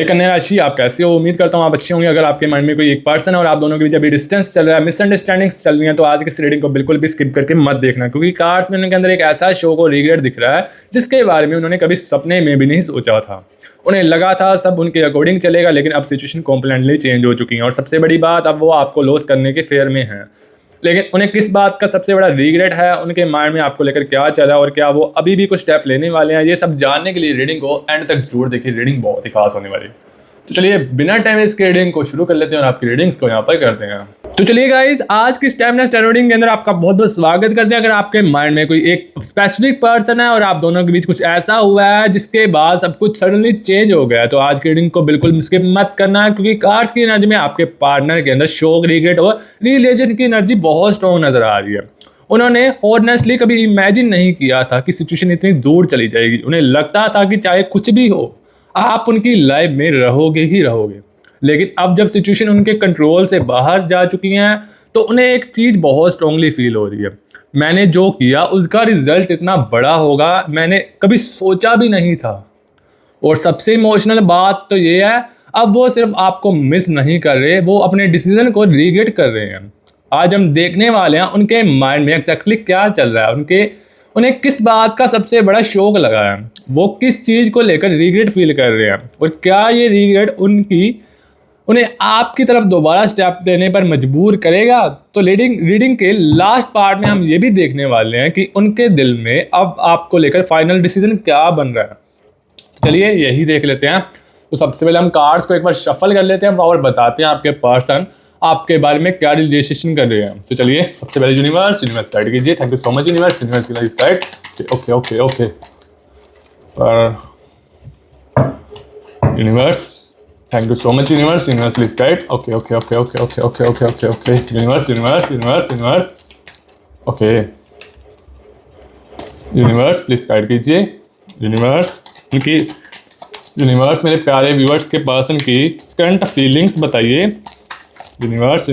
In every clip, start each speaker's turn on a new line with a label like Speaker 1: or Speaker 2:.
Speaker 1: कन्या राशि, आप कैसे हो? उम्मीद करता हूँ आप अच्छे होंगे। अगर आपके माइंड में कोई एक पर्सन है और आप दोनों के बीच अभी डिस्टेंस चल रहा है, मिसअंडरस्टैंडिंग्स चल रही हैं, तो आज की इस रीडिंग को बिल्कुल भी स्किप करके मत देखना, क्योंकि कार्ड्स में उनके अंदर एक ऐसा शो को रिग्रेट दिख रहा है जिसके बारे में उन्होंने कभी सपने में भी नहीं सोचा था। उन्हें लगा था सब उनके अकॉर्डिंग चलेगा, लेकिन अब सिचुएशन कॉम्प्लीटली चेंज हो चुकी है और सबसे बड़ी बात, अब वो आपको लॉस करने के फेयर में है। लेकिन उन्हें किस बात का सबसे बड़ा रिग्रेट है, उनके माइंड में आपको लेकर क्या चल रहा है और क्या वो अभी भी कुछ स्टेप लेने वाले हैं, ये सब जानने के लिए रीडिंग को एंड तक जरूर देखिए। रीडिंग बहुत ही खास होने वाली है। तो चलिए बिना टाइम इसके रीडिंग को शुरू कर लेते हैं और आपकी रीडिंग्स को यहाँ पर करते हैं। तो चलिए गाइज, आज की टाइमलेस टैरो रीडिंग के अंदर आपका बहुत बहुत स्वागत करते हैं। अगर आपके माइंड में कोई एक स्पेसिफिक पर्सन है और आप दोनों के बीच कुछ ऐसा हुआ है जिसके बाद सब कुछ सडनली चेंज हो गया है, तो आज की रीडिंग को बिल्कुल स्किप मत करना है, क्योंकि कार्ड्स की एनर्जी में आपके पार्टनर के अंदर शोक, रिग्रेट और रिलेशन की एनर्जी बहुत स्ट्रॉन्ग नजर आ रही है। उन्होंने ऑनेस्टली कभी इमेजिन नहीं किया था कि सिचुएशन इतनी दूर चली जाएगी। उन्हें लगता था कि चाहे कुछ भी हो, आप उनकी लाइफ में रहोगे ही रहोगे। लेकिन अब जब सिचुएशन उनके कंट्रोल से बाहर जा चुकी हैं, तो उन्हें एक चीज़ बहुत स्ट्रांगली फील हो रही है। मैंने जो किया उसका रिजल्ट इतना बड़ा होगा, मैंने कभी सोचा भी नहीं था। और सबसे इमोशनल बात तो ये है, अब वो सिर्फ आपको मिस नहीं कर रहे, वो अपने डिसीजन को रिग्रेट कर रहे हैं। आज हम देखने वाले हैं उनके माइंड में एग्जैक्टली क्या चल रहा है, उन्हें किस बात का सबसे बड़ा शौक लगा है, वो किस चीज़ को लेकर रिग्रेट फील कर रहे हैं और क्या ये रिग्रेट उन्हें आपकी तरफ दोबारा स्टेप देने पर मजबूर करेगा। तो रीडिंग के लास्ट पार्ट में हम ये भी देखने वाले हैं कि उनके दिल में अब आपको लेकर फाइनल डिसीजन क्या बन रहा है। चलिए यही देख लेते हैं। तो सबसे पहले हम कार्ड्स को एक बार शफल कर लेते हैं और बताते हैं आपके पर्सन आपके बारे में क्या रिलेशन कर रहे हैं। तो चलिए सबसे पहले यूनिवर्स गाइड कीजिए। Thank you so much universe guide. Okay okay okay universe, thank you so much universe please guide. Okay okay okay okay okay okay okay okay okay universe okay universe please guide कीजिए। Universe मेरे प्यारे viewers के person की current feelings बताइए। Universe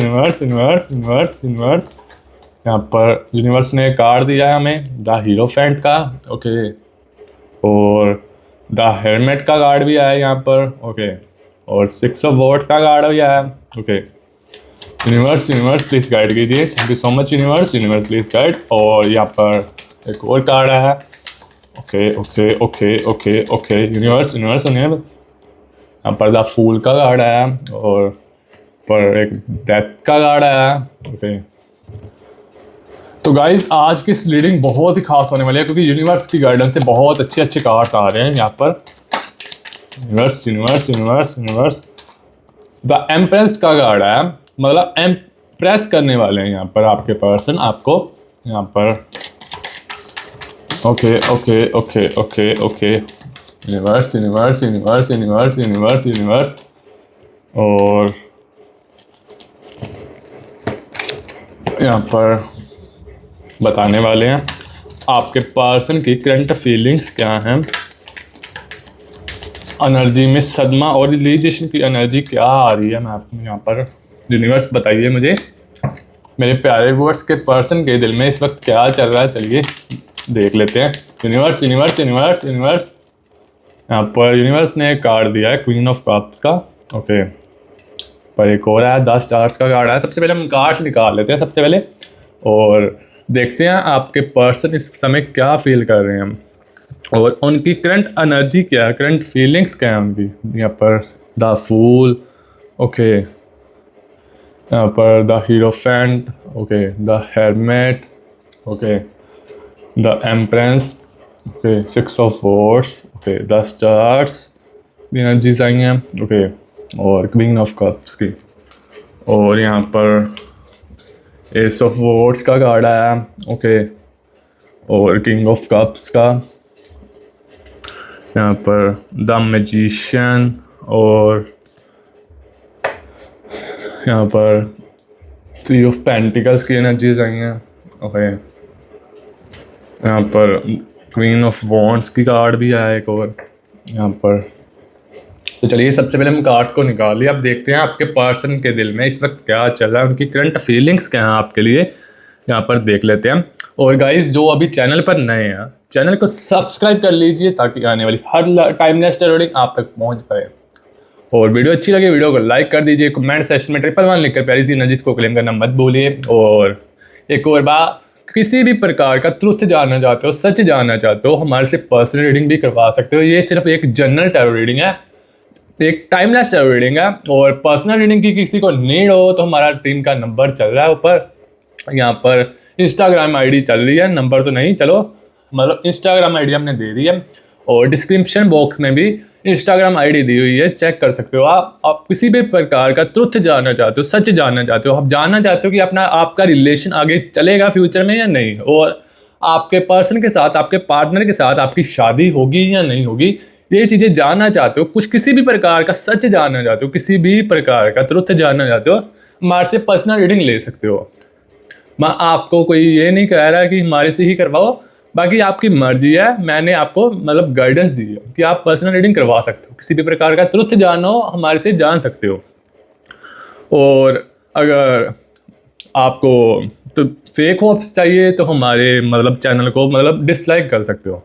Speaker 1: यहाँ पर universe ने card दिया है हमें द हीरोफेंट का, ओके, और द हेरमेट का कार्ड भी आया है यहाँ पर, ओके, और 6 ऑफ वॉर्ड्स का कार्ड भी आया है, ओके। यूनिवर्स प्लीज गाइड कीजिए। Thank you so much universe please guide. और यहाँ पर एक और कार्ड आया है, okay okay okay okay okay universe यहाँ पर द फूल का कार्ड आया है और पर एक डेथ का कार्ड आया है, ओके। तो गाइज आज की इस रीडिंग बहुत ही खास होने वाली है, क्योंकि यूनिवर्स की गाइडेंस से बहुत अच्छे कार्ड्स आ रहे हैं यहाँ पर। यूनिवर्स द एम्प्रेस का कार्ड है, मतलब एम्प्रेस करने वाले हैं यहाँ पर आपके पर्सन आपको यहाँ पर, okay okay okay okay okay universe और यहाँ पर बताने वाले हैं आपके पर्सन की करंट फीलिंग्स क्या हैं, एनर्जी में सदमा और रिलीजेशन की एनर्जी क्या आ रही है। मैं आपको यहाँ पर यूनिवर्स बताइए मुझे, मेरे प्यारे व्यूअर्स के पर्सन के दिल में इस वक्त क्या चल रहा है, चलिए देख लेते हैं। यूनिवर्स यहाँ पर यूनिवर्स ने एक कार्ड दिया है क्वीन ऑफ कप्स का, ओके, पर एक और है 10 स्टार्स का कार्ड है। सबसे पहले हम कार्ड्स निकाल लेते हैं सबसे पहले और देखते हैं आपके पर्सन इस समय क्या फील कर रहे हैं और उनकी करंट एनर्जी क्या है, करंट फीलिंग्स क्या है उनकी। यहाँ पर द फूल, ओके, यहाँ पर the hierophant, okay, the hermit, okay, the empress, okay, 6 of wands, okay, the stars energies आई हैं, ओके, और क्वीन ऑफ कप्स की, और यहाँ पर एस ऑफ वॉर्ड्स का कार्ड आया, ओके, और किंग ऑफ कप्स का, यहाँ पर द मैजिशियन, और यहाँ पर 3 ऑफ पेंटिकल्स की एनर्जीज आई हैं, ओके, यहाँ पर क्वीन ऑफ वॉन्ड्स की कार्ड भी आया एक और यहाँ पर। तो चलिए सबसे पहले हम कार्ड्स को निकाल लिया, अब देखते हैं आपके पर्सन के दिल में इस वक्त क्या चल रहा है, उनकी करंट फीलिंग्स क्या हैं आपके लिए, यहाँ पर देख लेते हैं। और गाइस जो अभी चैनल पर नए हैं, चैनल को सब्सक्राइब कर लीजिए ताकि आने वाली हर टाइमलेस रीडिंग आप तक पहुँच पाए। और वीडियो अच्छी लगे वीडियो को लाइक कर दीजिए, कमेंट सेक्शन में 111 लिखकर प्यारी सी एनर्जीज को क्लेम करना मत भूलिए। और एक और बात, किसी भी प्रकार का ट्रुथ जानना चाहते हो, सच जानना चाहते हो, हमारे से पर्सनल रीडिंग भी करवा सकते हो। ये सिर्फ एक जनरल टैरो रीडिंग है, एक टाइमलेस टैरो रीडिंग है। और पर्सनल रीडिंग की किसी को नीड हो तो हमारा टीम का नंबर चल रहा है ऊपर, यहाँ पर इंस्टाग्राम आईडी चल रही है, नंबर तो नहीं, चलो मतलब इंस्टाग्राम आईडी हमने दे दी है, और डिस्क्रिप्शन बॉक्स में भी इंस्टाग्राम आईडी दी हुई है, चेक कर सकते हो। आप किसी भी प्रकार का ट्रुथ जानना चाहते हो, सच जानना चाहते हो, आप जानना चाहते हो कि आपका रिलेशन आगे चलेगा फ्यूचर में या नहीं, और आपके पर्सन के साथ, आपके पार्टनर के साथ आपकी शादी होगी या नहीं होगी, ये चीज़ें जानना चाहते हो, कुछ किसी भी प्रकार का सच जानना चाहते हो, किसी भी प्रकार का ट्रुथ जानना चाहते हो, हमारे से पर्सनल रीडिंग ले सकते हो। मैं आपको कोई ये नहीं कह रहा कि हमारे से ही करवाओ, बाकी आपकी मर्जी है। मैंने आपको मतलब गाइडेंस दी है कि आप पर्सनल रीडिंग करवा सकते हो, किसी भी प्रकार का ट्रुथ जानो हमारे से जान सकते हो। और अगर आपको तो फेक होप्स चाहिए तो हमारे मतलब चैनल को मतलब डिसलाइक कर सकते हो।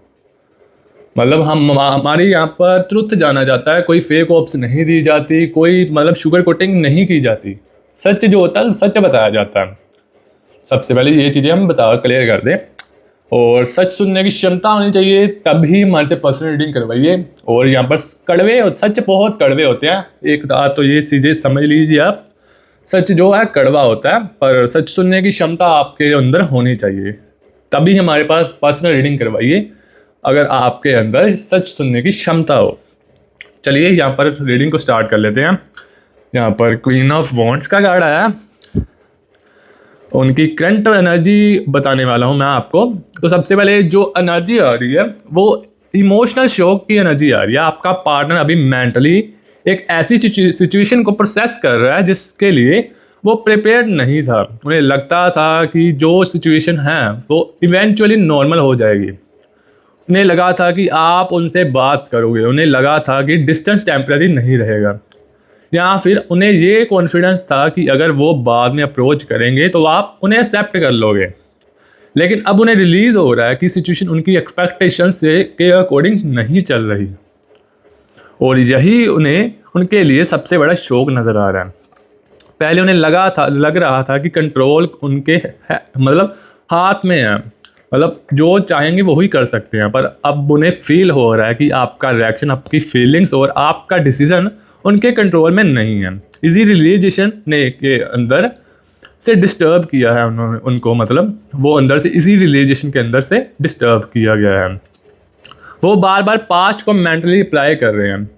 Speaker 1: मतलब हमारे यहाँ पर ट्रुथ जाना जाता है, कोई फेक होप्स नहीं दी जाती, कोई मतलब शुगर कोटिंग नहीं की जाती, सच जो होता है सच बताया जाता है। सबसे पहले ये चीज़ें हम क्लियर कर दें। और सच सुनने की क्षमता होनी चाहिए, तभी हमारे से पर्सनल रीडिंग करवाइए। और यहाँ पर कड़वे सच बहुत कड़वे होते हैं, एक तो ये चीज़ें समझ लीजिए आप, सच जो है कड़वा होता है, पर सच सुनने की क्षमता आपके अंदर होनी चाहिए, तभी हमारे पास पर्सनल रीडिंग करवाइए, अगर आपके अंदर सच सुनने की क्षमता हो। चलिए यहाँ पर रीडिंग को स्टार्ट कर लेते हैं। यहाँ पर क्वीन ऑफ वॉन्ड्स का कार्ड आया, उनकी करंट एनर्जी बताने वाला हूँ मैं आपको। तो सबसे पहले जो एनर्जी आ रही है वो इमोशनल शॉक की एनर्जी आ रही है। आपका पार्टनर अभी मेंटली एक ऐसी सिचुएशन को प्रोसेस कर रहा है जिसके लिए वो प्रिपेयर्ड नहीं था। उन्हें लगता था कि जो सिचुएशन है वो इवेंचुअली नॉर्मल हो जाएगी, उन्हें लगा था कि आप उनसे बात करोगे, उन्हें लगा था कि डिस्टेंस टेम्पररी नहीं रहेगा, या फिर उन्हें ये कॉन्फिडेंस था कि अगर वो बाद में अप्रोच करेंगे तो आप उन्हें एक्सेप्ट कर लोगे। लेकिन अब उन्हें रिलीज़ हो रहा है कि सिचुएशन उनकी एक्सपेक्टेशन से के अकॉर्डिंग नहीं चल रही, और यही उन्हें उनके लिए सबसे बड़ा शौक नज़र आ रहा है। पहले उन्हें लग रहा था कि कंट्रोल उनके मतलब हाथ में है, मतलब जो चाहेंगे वही कर सकते हैं, पर अब उन्हें फील हो रहा है कि आपका रिएक्शन, आपकी फीलिंग्स और आपका डिसीजन उनके कंट्रोल में नहीं है। इसी रियलाइजेशन ने के अंदर से डिस्टर्ब किया है उनको, मतलब वो अंदर से इसी रियलाइजेशन के अंदर से डिस्टर्ब किया गया है। वो बार बार पास्ट को मेंटली अप्लाई कर रहे हैं,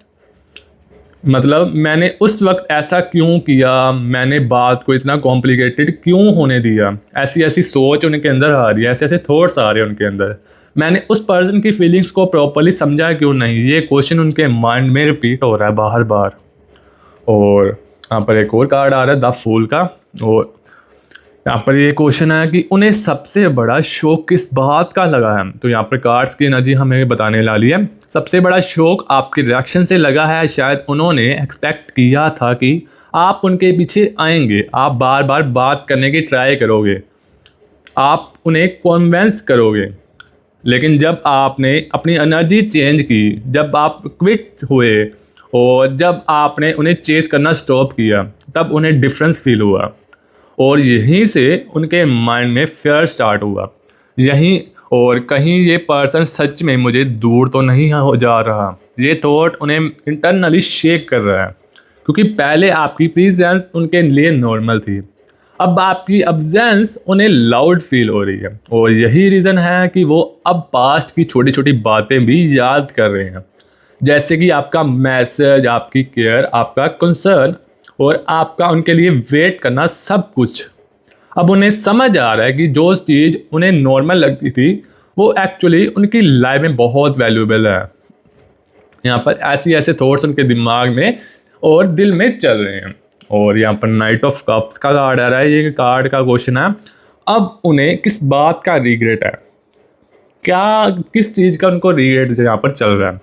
Speaker 1: मतलब मैंने उस वक्त ऐसा क्यों किया, मैंने बात को इतना कॉम्प्लिकेटेड क्यों होने दिया, ऐसी ऐसी सोच उनके अंदर आ रही है, ऐसे ऐसे थॉट्स आ रहे हैं उनके अंदर। मैंने उस पर्सन की फीलिंग्स को प्रॉपर्ली समझा क्यों नहीं, ये क्वेश्चन उनके माइंड में रिपीट हो रहा है बार बार। और यहाँ पर एक और कार्ड आ रहा है द फूल का, और यहाँ पर ये क्वेश्चन है कि उन्हें सबसे बड़ा शौक किस बात का लगा है। तो यहाँ पर कार्ड्स की एनर्जी हमें बताने वाली है। सबसे बड़ा शौक आपके रिएक्शन से लगा है। शायद उन्होंने एक्सपेक्ट किया था कि आप उनके पीछे आएंगे, आप बार बार बात करने की ट्राई करोगे, आप उन्हें कन्विंस करोगे, लेकिन जब आपने अपनी एनर्जी चेंज की, जब आप क्विट हुए और जब आपने उन्हें चेज करना स्टॉप किया, तब उन्हें डिफरेंस फील हुआ, और यहीं से उनके माइंड में फियर स्टार्ट हुआ। यहीं और कहीं ये पर्सन सच में मुझे दूर तो नहीं हो जा रहा, ये थॉट उन्हें इंटरनली शेक कर रहा है, क्योंकि पहले आपकी प्रेजेंस उनके लिए नॉर्मल थी, अब आपकी अब्सेंस उन्हें लाउड फील हो रही है। और यही रीज़न है कि वो अब पास्ट की छोटी छोटी बातें भी याद कर रहे हैं, जैसे कि आपका मैसेज, आपकी केयर, आपका कंसर्न और आपका उनके लिए वेट करना, सब कुछ। अब उन्हें समझ आ रहा है कि जो चीज़ उन्हें नॉर्मल लगती थी वो एक्चुअली उनकी लाइफ में बहुत वैल्यूएबल है। यहाँ पर ऐसी ऐसे थॉट्स उनके दिमाग में और दिल में चल रहे हैं। और यहाँ पर नाइट ऑफ कप्स का कार्ड आ रहा है। ये कार्ड का क्वेश्चन है, अब उन्हें किस बात का रिग्रेट है, क्या किस चीज़ का उनको रिग्रेट यहाँ पर चल रहा है।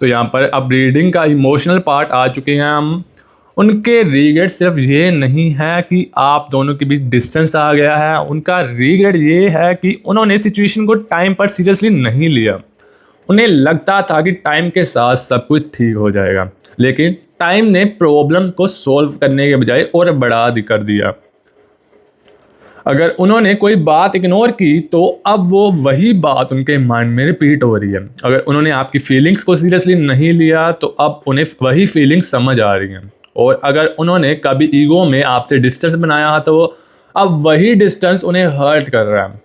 Speaker 1: तो यहाँ पर अब रीडिंग का इमोशनल पार्ट आ चुके हैं हम। उनके रिग्रेट सिर्फ ये नहीं है कि आप दोनों के बीच डिस्टेंस आ गया है, उनका रिग्रेट ये है कि उन्होंने सिचुएशन को टाइम पर सीरियसली नहीं लिया। उन्हें लगता था कि टाइम के साथ सब कुछ ठीक हो जाएगा, लेकिन टाइम ने प्रॉब्लम को सॉल्व करने के बजाय और बढ़ा कर दिया। अगर उन्होंने कोई बात इग्नोर की तो अब वो वही बात उनके माइंड में रिपीट हो रही है। अगर उन्होंने आपकी फीलिंग्स को सीरियसली नहीं लिया तो अब उन्हें वही फीलिंग्स समझ आ रही हैं। और अगर उन्होंने कभी ईगो में आपसे डिस्टेंस बनाया तो अब वही डिस्टेंस उन्हें हर्ट कर रहा है।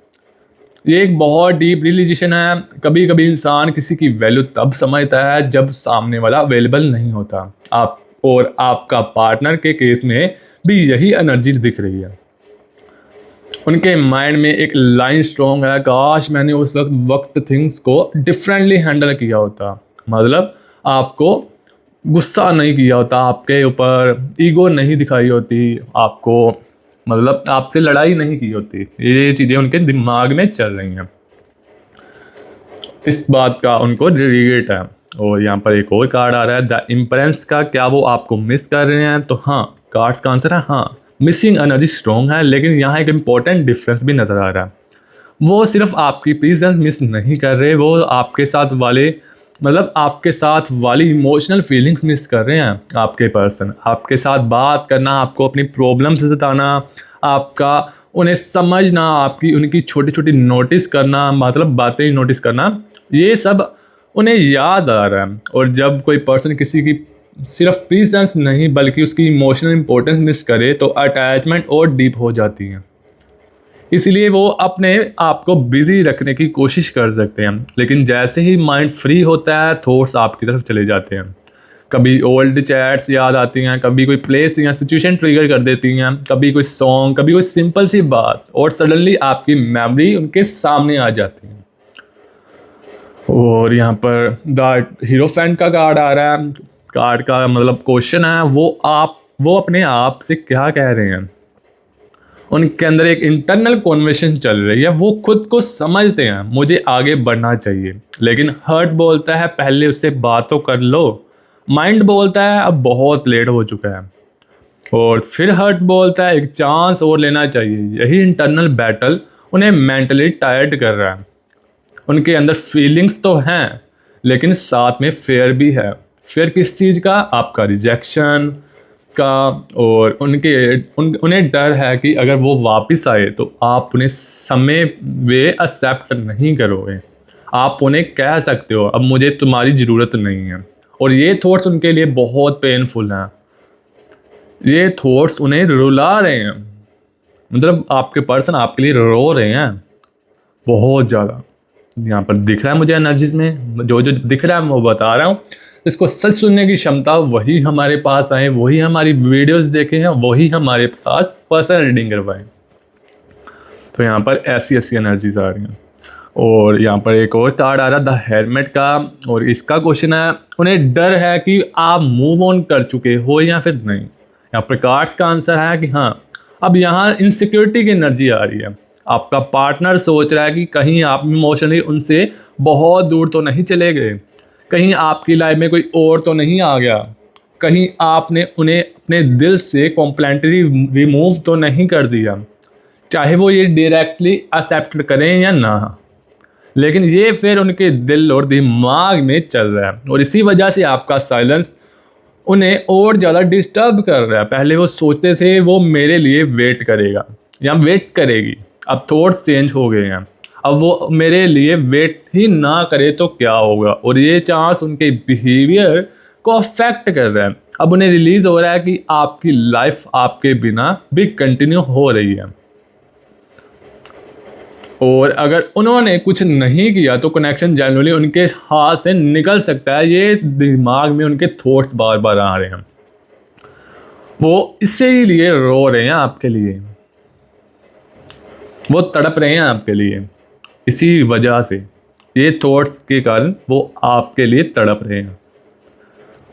Speaker 1: ये एक बहुत डीप रियलाइजेशन है। कभी कभी इंसान किसी की वैल्यू तब समझता है जब सामने वाला अवेलेबल नहीं होता। आप और आपका पार्टनर के केस में भी यही एनर्जी दिख रही है। उनके माइंड में एक लाइन स्ट्रॉन्ग है, काश मैंने उस वक्त थिंग्स को डिफरेंटली हैंडल किया होता। मतलब आपको गुस्सा नहीं किया होता, आपके ऊपर ईगो नहीं दिखाई होती, आपको मतलब आपसे लड़ाई नहीं की होती। ये चीज़ें उनके दिमाग में चल रही हैं, इस बात का उनको रिग्रेट है। और यहाँ पर एक और कार्ड आ रहा है द इम्प्रेस का। क्या वो आपको मिस कर रहे हैं? तो हाँ, कार्ड्स का आंसर है हाँ। मिसिंग एनर्जी स्ट्रॉन्ग है, लेकिन यहाँ एक इम्पॉर्टेंट डिफरेंस भी नज़र आ रहा है। वो सिर्फ आपकी प्रेजेंस मिस नहीं कर रहे, वो आपके साथ वाले मतलब आपके साथ वाली इमोशनल फीलिंग्स मिस कर रहे हैं। आपके पर्सन आपके साथ बात करना, आपको अपनी प्रॉब्लम्स जताना, आपका उन्हें समझना, आपकी उनकी छोटी छोटी नोटिस करना, मतलब बातें नोटिस करना, ये सब उन्हें याद आ रहा है। और जब कोई पर्सन किसी की सिर्फ प्रेजेंस नहीं बल्कि उसकी इमोशनल इंपॉर्टेंस मिस करे तो अटैचमेंट और डीप हो जाती है। इसलिए वो अपने आप को बिजी रखने की कोशिश कर सकते हैं, लेकिन जैसे ही माइंड फ्री होता है थॉट्स आपकी तरफ चले जाते हैं। कभी ओल्ड चैट्स याद आती हैं, कभी कोई प्लेस या सिचुएशन ट्रिगर कर देती हैं, कभी कोई सॉन्ग, कभी कोई सिंपल सी बात, और सडनली आपकी मेमोरी उनके सामने आ जाती है। और यहाँ पर द हीरोफेंट का कार्ड आ रहा है। कार्ड का मतलब क्वेश्चन है वो अपने आप से क्या कह रहे हैं। उनके अंदर एक इंटरनल कॉन्वर्सेशन चल रही है। वो खुद को समझते हैं मुझे आगे बढ़ना चाहिए, लेकिन हर्ट बोलता है पहले उससे बात तो कर लो। माइंड बोलता है अब बहुत लेट हो चुका है। और फिर हर्ट बोलता है एक चांस और लेना चाहिए। यही इंटरनल बैटल उन्हें मेंटली टायर्ड कर रहा है। उनके अंदर फीलिंग्स तो हैं, लेकिन साथ में फेयर भी है। फेयर किस चीज़ का? आपका रिजेक्शन का। और उन्हें डर है कि अगर वो वापस आए तो आप उन्हें समय वे एक्सेप्ट नहीं करोगे। आप उन्हें कह सकते हो अब मुझे तुम्हारी ज़रूरत नहीं है। और ये थॉट्स उनके लिए बहुत पेनफुल हैं। ये थॉट्स उन्हें रुला रहे हैं। मतलब आपके पर्सन आपके लिए रो रहे हैं बहुत ज़्यादा। यहाँ पर दिख रहा है मुझे एनर्जीज में, जो जो दिख रहा है मैं वो बता रहा हूँ। इसको सच सुनने की क्षमता वही हमारे पास आए, वही हमारी वीडियोस देखे हैं, वही हमारे पास पर्सनल रीडिंग करवाएं। तो यहाँ पर ऐसी ऐसी एनर्जीज आ रही हैं। और यहाँ पर एक और कार्ड आ रहा है द हेरमेट का। और इसका क्वेश्चन है उन्हें डर है कि आप मूव ऑन कर चुके हो या फिर नहीं। यहाँ पर कार्ड्स का आंसर है कि हाँ, अब यहाँ इनसिक्योरिटी की एनर्जी आ रही है। आपका पार्टनर सोच रहा है कि कहीं आप इमोशनली उनसे बहुत दूर तो नहीं चले गए, कहीं आपकी लाइफ में कोई और तो नहीं आ गया, कहीं आपने उन्हें अपने दिल से कॉम्प्लेंटली रिमूव तो नहीं कर दिया, चाहे वो ये डायरेक्टली एक्सेप्ट करें या ना। लेकिन ये फिर उनके दिल और दिमाग में चल रहा है, और इसी वजह से आपका साइलेंस उन्हें और ज़्यादा डिस्टर्ब कर रहा है। पहले वो सोचते थे वो मेरे लिए वेट करेगा या वेट करेगी, अब थॉट्स चेंज हो गए हैं। अब वो मेरे लिए वेट ही ना करे तो क्या होगा, और ये चांस उनके बिहेवियर को अफेक्ट कर रहा है। अब उन्हें रिलीज हो रहा है कि आपकी लाइफ आपके बिना भी कंटिन्यू हो रही है, और अगर उन्होंने कुछ नहीं किया तो कनेक्शन जनरली उनके हाथ से निकल सकता है। ये दिमाग में उनके थॉट्स बार बार आ रहे हैं। वो इसी लिए रो रहे हैं आपके लिए, वो तड़प रहे हैं आपके लिए। इसी वजह से ये थॉट्स के कारण वो आपके लिए तड़प रहे हैं।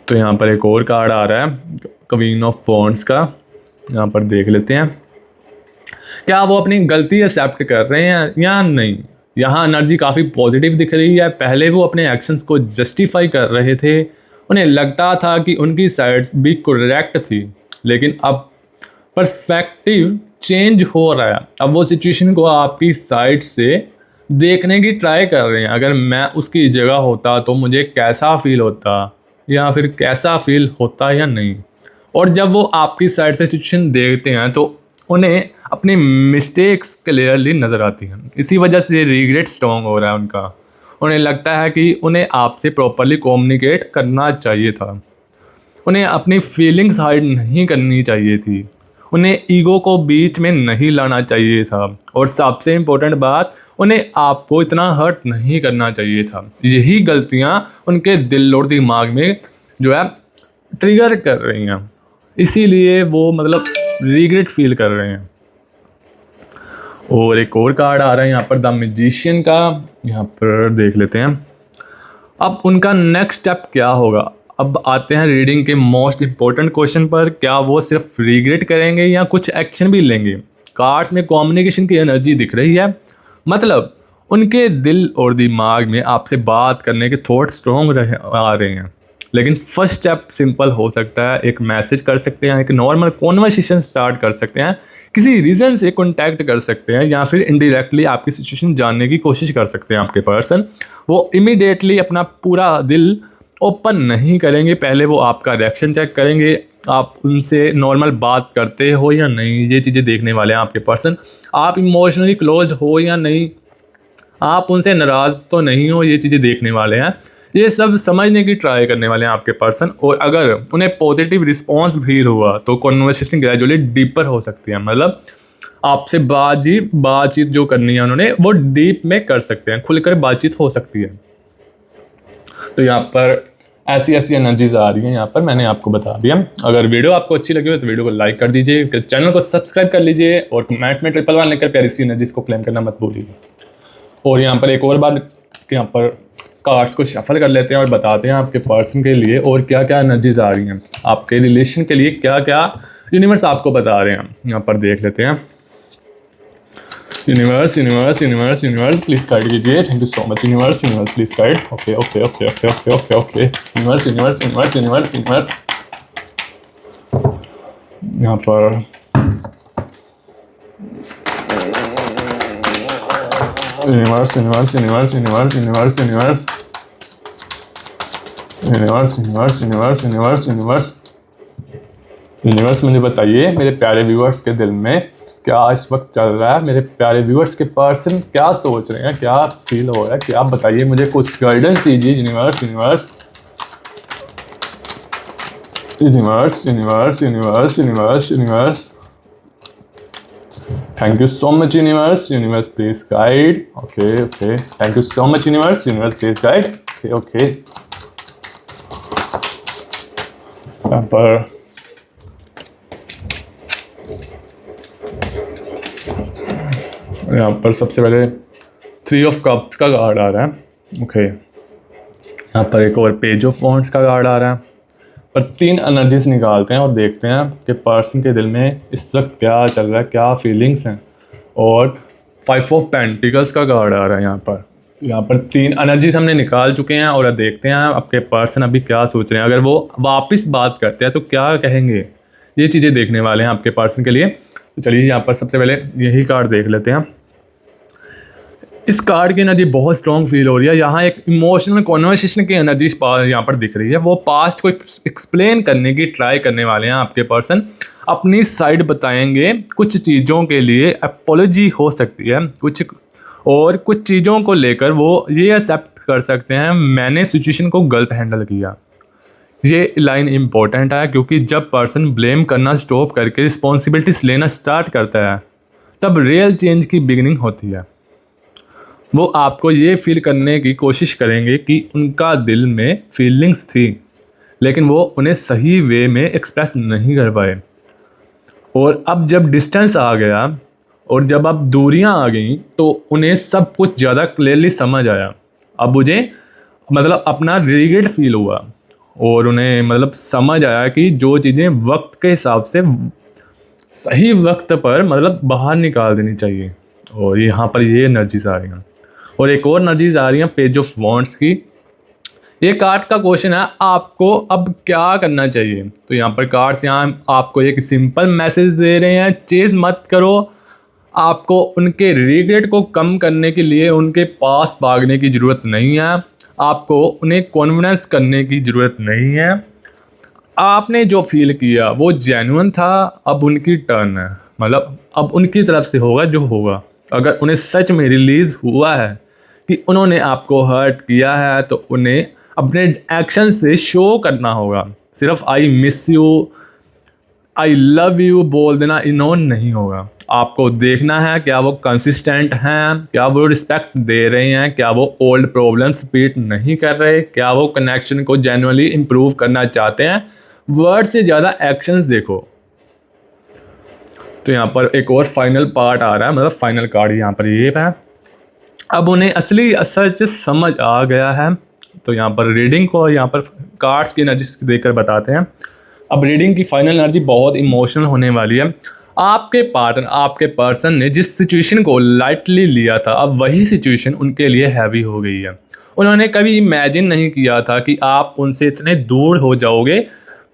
Speaker 1: तो यहाँ पर एक और कार्ड आ रहा है क्वीन ऑफ वॉन्ड्स का। यहाँ पर देख लेते हैं क्या वो अपनी गलती एक्सेप्ट कर रहे हैं या नहीं। यहाँ एनर्जी काफ़ी पॉजिटिव दिख रही है। पहले वो अपने एक्शंस को जस्टिफाई कर रहे थे, उन्हें लगता था कि उनकी साइड भी करेक्ट थी, लेकिन अब पर्सपेक्टिव चेंज हो रहा है। अब वो सिचुएशन को आपकी साइड से देखने की ट्राई कर रहे हैं। अगर मैं उसकी जगह होता तो मुझे कैसा फील होता, या फिर कैसा फील होता है या नहीं। और जब वो आपकी साइड से सिचुएशन देखते हैं तो उन्हें अपनी मिस्टेक्स क्लियरली नज़र आती हैं। इसी वजह से रिग्रेट स्ट्रॉन्ग हो रहा है उनका। उन्हें लगता है कि उन्हें आपसे प्रॉपरली कम्युनिकेट करना चाहिए था, उन्हें अपनी फीलिंग्स हाइड नहीं करनी चाहिए थी, उन्हें ईगो को बीच में नहीं लाना चाहिए था, और सबसे इम्पोर्टेंट बात, उन्हें आपको इतना हर्ट नहीं करना चाहिए था। यही गलतियाँ उनके दिल और दिमाग में जो है ट्रिगर कर रही हैं, इसीलिए वो मतलब रिग्रेट फील कर रहे हैं। और एक और कार्ड आ रहा है यहाँ पर, द मैजिशियन का। यहाँ पर देख लेते हैं अब उनका नेक्स्ट स्टेप क्या होगा। अब आते हैं रीडिंग के मोस्ट इम्पोर्टेंट क्वेश्चन पर, क्या वो सिर्फ रिग्रेट करेंगे या कुछ एक्शन भी लेंगे। कार्ड्स में कम्युनिकेशन की एनर्जी दिख रही है, मतलब उनके दिल और दिमाग में आपसे बात करने के थॉट स्ट्रॉन्ग आ रहे हैं। लेकिन फर्स्ट स्टेप सिंपल हो सकता है, एक मैसेज कर सकते हैं, एक नॉर्मल कॉन्वर्सेशन स्टार्ट कर सकते हैं, किसी रीज़न से कॉन्टैक्ट कर सकते हैं, या फिर इनडायरेक्टली आपकी सिचुएशन जानने की कोशिश कर सकते हैं। आपके पर्सन वो इमीडिएटली अपना पूरा दिल ओपन नहीं करेंगे, पहले वो आपका रिएक्शन चेक करेंगे, आप उनसे नॉर्मल बात करते हो या नहीं, ये चीज़ें देखने वाले हैं आपके पर्सन। आप इमोशनली क्लोज हो या नहीं, आप उनसे नाराज़ तो नहीं हो, ये चीज़ें देखने वाले हैं। ये सब समझने की ट्राई करने वाले हैं आपके पर्सन। और अगर उन्हें पॉजिटिव रिस्पॉन्स फील हुआ तो कॉन्वर्सेशन ग्रेजुअली डीपर हो सकती है, मतलब आपसे बातचीत जो करनी है उन्होंने वो डीप में कर सकते हैं, खुलकर बातचीत हो सकती है। तो यहाँ पर ऐसी एनर्जीज आ रही हैं, यहाँ पर मैंने आपको बता दिया। अगर वीडियो आपको अच्छी लगी हो तो वीडियो को लाइक कर दीजिए, चैनल को सब्सक्राइब कर लीजिए, और कमेंट्स में 111 लिखकर प्यारी सी एनर्जीज को क्लेम करना मत भूलिए। और यहाँ पर एक और बात, यहाँ पर कार्ड्स को शफल कर लेते हैं और बताते हैं आपके पर्सन के लिए और क्या क्या एनर्जीज आ रही हैं, आपके रिलेशन के लिए क्या क्या यूनिवर्स आपको बता रहे हैं। यहाँ पर देख लेते हैं। Universe universe universe universe please guide कीजिए। Thank you so much universe. Universe please guide. Okay okay okay okay okay okay okay universe universe universe universe universe. यहाँ पर universe universe universe universe universe universe universe universe universe universe universe universe मुझे बताइए मेरे प्यारे viewers के दिल में क्या इस वक्त चल रहा है, मेरे प्यारे व्यूअर्स के पर्सन क्या सोच रहे हैं, क्या फील हो रहा है, क्या आप बताइए, मुझे कुछ गाइडेंस दीजिए। Universe universe universe universe universe universe universe. Thank you so much universe. Universe please guide. Okay okay thank you so much universe. Universe please guide. Okay okay. यहाँ पर सबसे पहले 3 ऑफ कप्स का कार्ड आ रहा है। Okay यहाँ पर एक और पेज ऑफ वॉन्ड्स का कार्ड आ रहा है। पर 3 एनर्जीज निकालते हैं और देखते हैं कि पर्सन के दिल में इस वक्त क्या चल रहा है, क्या फीलिंग्स हैं। और 5 ऑफ पेंटिकल्स का कार्ड आ रहा है। यहाँ पर 3 एनर्जीज हमने निकाल चुके हैं और देखते हैं आपके पर्सन अभी क्या सोच रहे हैं। अगर वो वापस बात करते हैं तो क्या कहेंगे, ये चीज़ें देखने वाले हैं आपके पर्सन के लिए। तो चलिए यहाँ पर सबसे पहले यही कार्ड देख लेते हैं। इस कार्ड की एनर्जी बहुत स्ट्रॉन्ग फील हो रही है। यहाँ एक इमोशनल कॉन्वर्सेशन की एनर्जी यहाँ पर दिख रही है। वो पास्ट को एक्सप्लेन करने की ट्राई करने वाले हैं आपके पर्सन, अपनी साइड बताएंगे। कुछ चीज़ों के लिए अपोलॉजी हो सकती है, कुछ चीज़ों को लेकर वो ये एक्सेप्ट कर सकते हैं मैंने सिचुएशन को गलत हैंडल किया। ये लाइन इम्पोर्टेंट है क्योंकि जब पर्सन ब्लेम करना स्टॉप करके रिस्पॉन्सिबिलिटीज लेना स्टार्ट करता है तब रियल चेंज की बिगिनिंग होती है। वो आपको ये फील करने की कोशिश करेंगे कि उनका दिल में फीलिंग्स थी लेकिन वो उन्हें सही वे में एक्सप्रेस नहीं कर पाए। और अब जब डिस्टेंस आ गया और जब अब दूरियां आ गई तो उन्हें सब कुछ ज़्यादा क्लियरली समझ आया। अब मुझे मतलब अपना रिग्रेट फील हुआ और उन्हें मतलब समझ आया कि जो चीज़ें वक्त के हिसाब से सही वक्त पर मतलब बाहर निकाल देनी चाहिए। और यहाँ पर ये एनर्जीज आ रही हैं। और एक और एनर्जीज आ रही हैं पेज ऑफ वॉन्ड्स की। ये कार्ड का क्वेश्चन है आपको अब क्या करना चाहिए। तो यहाँ पर कार्ड्स यहाँ आपको एक सिंपल मैसेज दे रहे हैं, चेज मत करो। आपको उनके रिग्रेट को कम करने के लिए उनके पास भागने की ज़रूरत नहीं है। आपको उन्हें कॉन्फिडेंस करने की ज़रूरत नहीं है। आपने जो फील किया वो जेन्युइन था, अब उनकी टर्न है, मतलब अब उनकी तरफ से होगा जो होगा। अगर उन्हें सच में रिलीज़ हुआ है कि उन्होंने आपको हर्ट किया है तो उन्हें अपने एक्शन से शो करना होगा। सिर्फ I miss you, I love you बोल देना इग्नोर नहीं होगा। आपको देखना है क्या वो कंसिस्टेंट हैं, क्या वो रिस्पेक्ट दे रहे हैं, क्या वो ओल्ड प्रॉब्लम्स रिपीट नहीं कर रहे, क्या वो कनेक्शन को जेन्युइनली इम्प्रूव करना चाहते हैं। वर्ड से ज़्यादा एक्शंस देखो। तो यहाँ पर एक और फाइनल पार्ट आ रहा है, मतलब फाइनल कार्ड यहाँ पर ये है। अब उन्हें असली सच समझ आ गया है। तो यहाँ पर रीडिंग को यहाँ पर कार्ड्स की एनर्जी देकर बताते हैं। अब रीडिंग की फाइनल एनर्जी बहुत इमोशनल होने वाली है। आपके पार्टनर, आपके पर्सन ने जिस सिचुएशन को लाइटली लिया था, अब वही सिचुएशन उनके लिए हैवी हो गई है। उन्होंने कभी इमेजिन नहीं किया था कि आप उनसे इतने दूर हो जाओगे,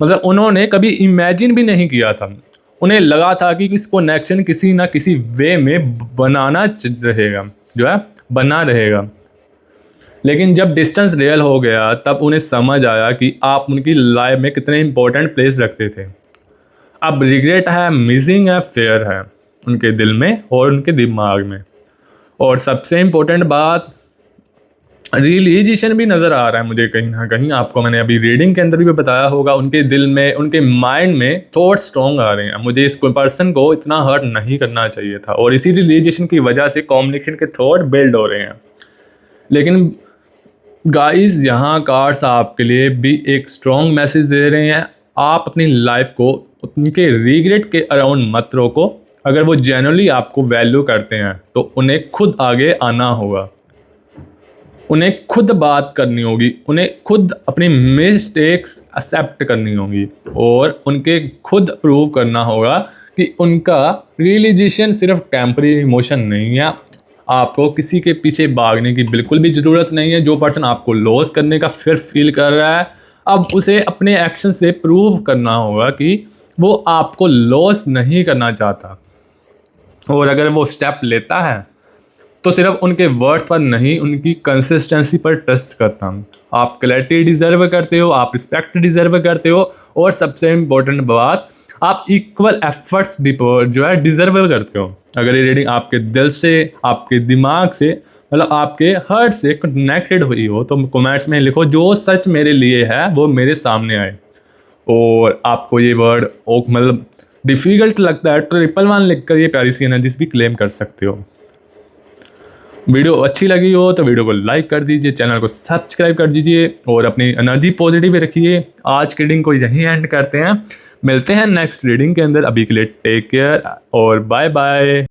Speaker 1: मतलब उन्होंने कभी इमेजिन भी नहीं किया था। उन्हें लगा था कि इस कनेक्शन किसी ना किसी वे में बना रहेगा। लेकिन जब डिस्टेंस रियल हो गया तब उन्हें समझ आया कि आप उनकी लाइफ में कितने इंपॉर्टेंट प्लेस रखते थे। अब रिग्रेट है, मिसिंग है, फेयर है उनके दिल में और उनके दिमाग में। और सबसे इम्पोर्टेंट बात, रियलाइजेशन भी नज़र आ रहा है मुझे कहीं ना कहीं। आपको मैंने अभी रीडिंग के अंदर भी बताया होगा, उनके दिल में, उनके माइंड में थॉट स्ट्रॉन्ग आ रहे हैं। मुझे इस पर्सन को इतना हर्ट नहीं करना चाहिए था, और इसी रियलाइजेशन की वजह से कम्युनिकेशन के थॉट बिल्ड हो रहे हैं। लेकिन गाइस, यहाँ कार्ड्स आपके लिए भी एक स्ट्रॉन्ग मैसेज दे रहे हैं। आप अपनी लाइफ को उनके रिग्रेट के अराउंड मत रोको। अगर वो जेन्युइनली आपको वैल्यू करते हैं तो उन्हें खुद आगे आना होगा, उन्हें खुद बात करनी होगी, उन्हें खुद अपनी मिस्टेक्स एक्सेप्ट करनी होगी, और उनके खुद प्रूव करना होगा कि उनका रियलाइजेशन सिर्फ टेम्परेरी इमोशन नहीं है। आपको किसी के पीछे भागने की बिल्कुल भी ज़रूरत नहीं है। जो पर्सन आपको लॉस करने का फिर फील कर रहा है, अब उसे अपने एक्शन से प्रूव करना होगा कि वो आपको लॉस नहीं करना चाहता। और अगर वो स्टेप लेता है तो सिर्फ उनके वर्ड्स पर नहीं, उनकी कंसिस्टेंसी पर ट्रस्ट करता। आप क्लैरिटी डिज़र्व करते हो, आप रिस्पेक्ट डिज़र्व करते हो, और सबसे इम्पोर्टेंट बात, आप इक्वल एफर्ट्स डिज़र्व करते हो। अगर ये रीडिंग आपके दिल से, आपके दिमाग से, मतलब आपके हार्ट से कनेक्टेड हुई हो तो कमेंट्स में लिखो जो सच मेरे लिए है वो मेरे सामने आए। और आपको ये वर्ड मतलब डिफ़िकल्ट लगता है तो 111 लिखकर ये प्यारी सी एनर्जीज भी क्लेम कर सकते हो। वीडियो अच्छी लगी हो तो वीडियो को लाइक कर दीजिए, चैनल को सब्सक्राइब कर दीजिए, और अपनी एनर्जी पॉजिटिव रखिए। आज की रीडिंग को यहीं एंड करते हैं, मिलते हैं नेक्स्ट रीडिंग के अंदर। अभी के लिए टेक केयर और बाय बाय।